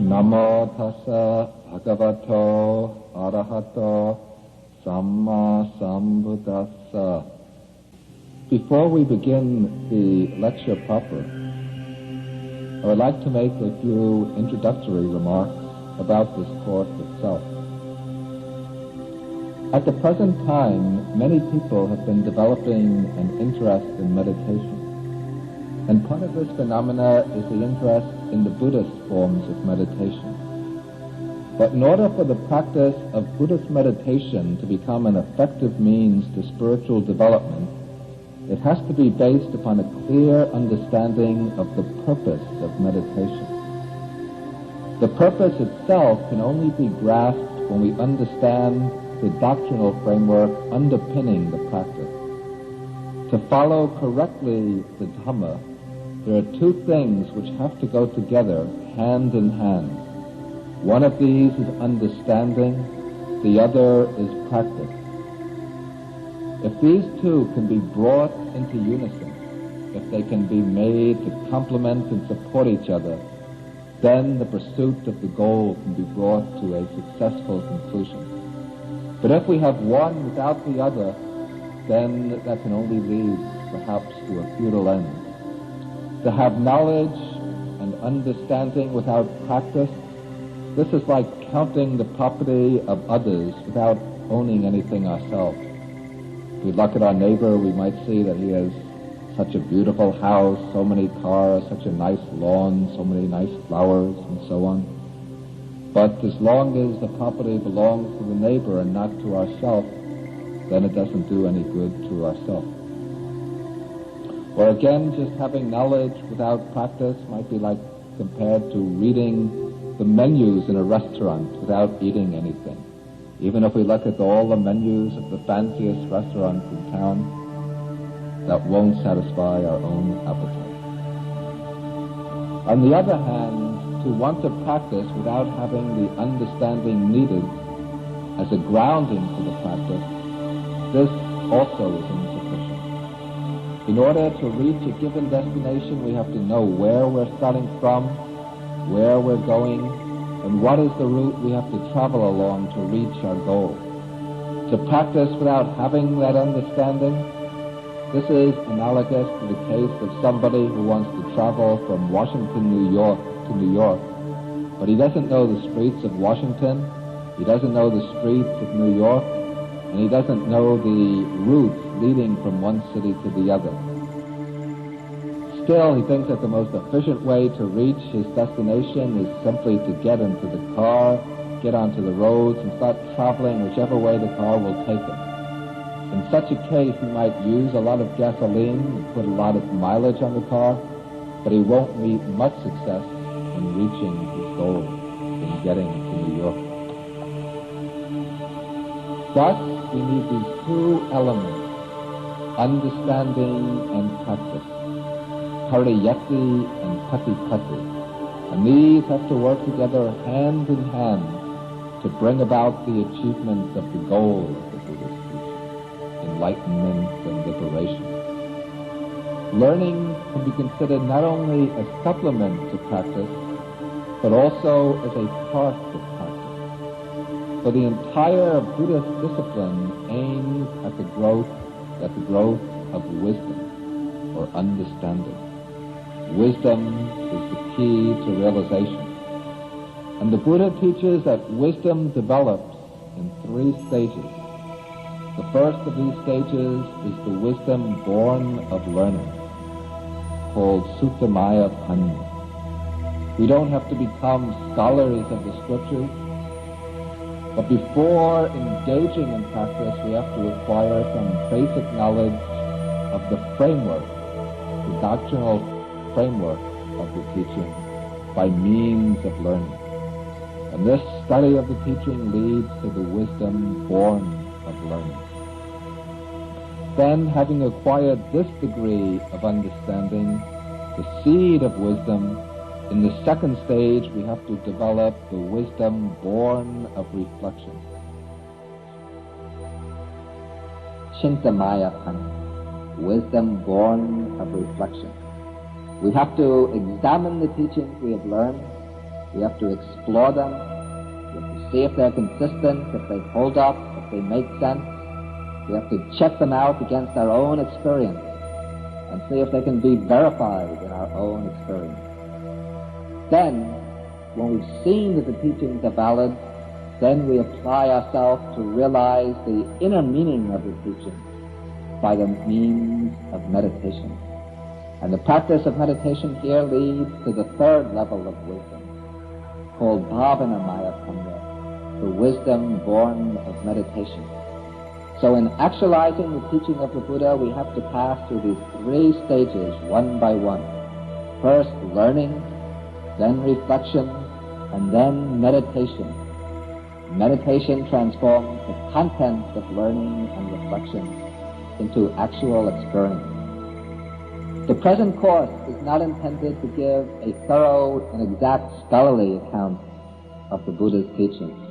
Namo tassa bhagavato arahato samma sambuddhassa. Before we begin the lecture proper, I would like to make a few introductory remarks about this course itself. At the present time, many people have been developing an interest in meditation. And part of this phenomena is the interest in the Buddhist forms of meditation. But in order for the practice of Buddhist meditation to become an effective means to spiritual development, it has to be based upon a clear understanding of the purpose of meditation. The purpose itself can only be grasped when we understand the doctrinal framework underpinning the practice. To follow correctly the Dhamma, there are two things which have to go together, hand in hand. One of these is understanding, the other is practice. If these two can be brought into unison, if they can be made to complement and support each other, then the pursuit of the goal can be brought to a successful conclusion. But if we have one without the other, then that can only lead, perhaps, to a futile end. To have knowledge and understanding without practice, this is like counting the property of others without owning anything ourselves. If we look at our neighbor, we might see that he has such a beautiful house, so many cars, such a nice lawn, so many nice flowers, and so on. But as long as the property belongs to the neighbor and not to ourselves, then it doesn't do any good to ourselves. Or again, just having knowledge without practice might be like compared to reading the menus in a restaurant without eating anything. Even if we look at all the menus of the fanciest restaurants in town, that won't satisfy our own appetite. On the other hand, to want to practice without having the understanding needed as a grounding for the practice, this also is insufficient. In order to reach a given destination, we have to know where we're starting from, where we're going, and what is the route we have to travel along to reach our goal. To practice without having that understanding, this is analogous to the case of somebody who wants to travel from Washington, New York to New York, but he doesn't know the streets of Washington, he doesn't know the streets of New York, and he doesn't know the routes leading from one city to the other. Still, he thinks that the most efficient way to reach his destination is simply to get into the car, get onto the roads, and start traveling whichever way the car will take him. In such a case, he might use a lot of gasoline and put a lot of mileage on the car, but he won't meet much success in reaching his goal, in getting to New York. Thus, we need these two elements, understanding and practice, pariyatti and patipatti, and these have to work together hand in hand to bring about the achievement of the goal of the Buddhist teaching, enlightenment and liberation. Learning can be considered not only a supplement to practice, but also as a part of practice. For the entire Buddhist discipline aims at the growth of wisdom or understanding. Wisdom is the key to realization. And the Buddha teaches that wisdom develops in 3 stages. The first of these stages is the wisdom born of learning, called Sutamaya. We don't have to become scholars of the scriptures, but before engaging in practice, we have to acquire some basic knowledge of the framework, the doctrinal framework of the teaching by means of learning. And this study of the teaching leads to the wisdom born of learning. Then, having acquired this degree of understanding, the seed of wisdom, in the second stage we have to develop the wisdom born of reflection. Sutamaya, wisdom born of reflection. We have to examine the teachings we have learned We have to explore them. We have to see if they're consistent, if they hold up, if they make sense. We have to check them out against our own experience and see if they can be verified in our own experience. Then, when we've seen that the teachings are valid, then we apply ourselves to realize the inner meaning of the teachings by the means of meditation. And the practice of meditation here leads to the third level of wisdom, called Bhavanamaya, the wisdom born of meditation. So in actualizing the teaching of the Buddha, we have to pass through these three stages, one by one. First learning, then reflection, and then meditation. Meditation transforms the content of learning and reflection into actual experience. The present course is not intended to give a thorough and exact scholarly account of the Buddha's teachings.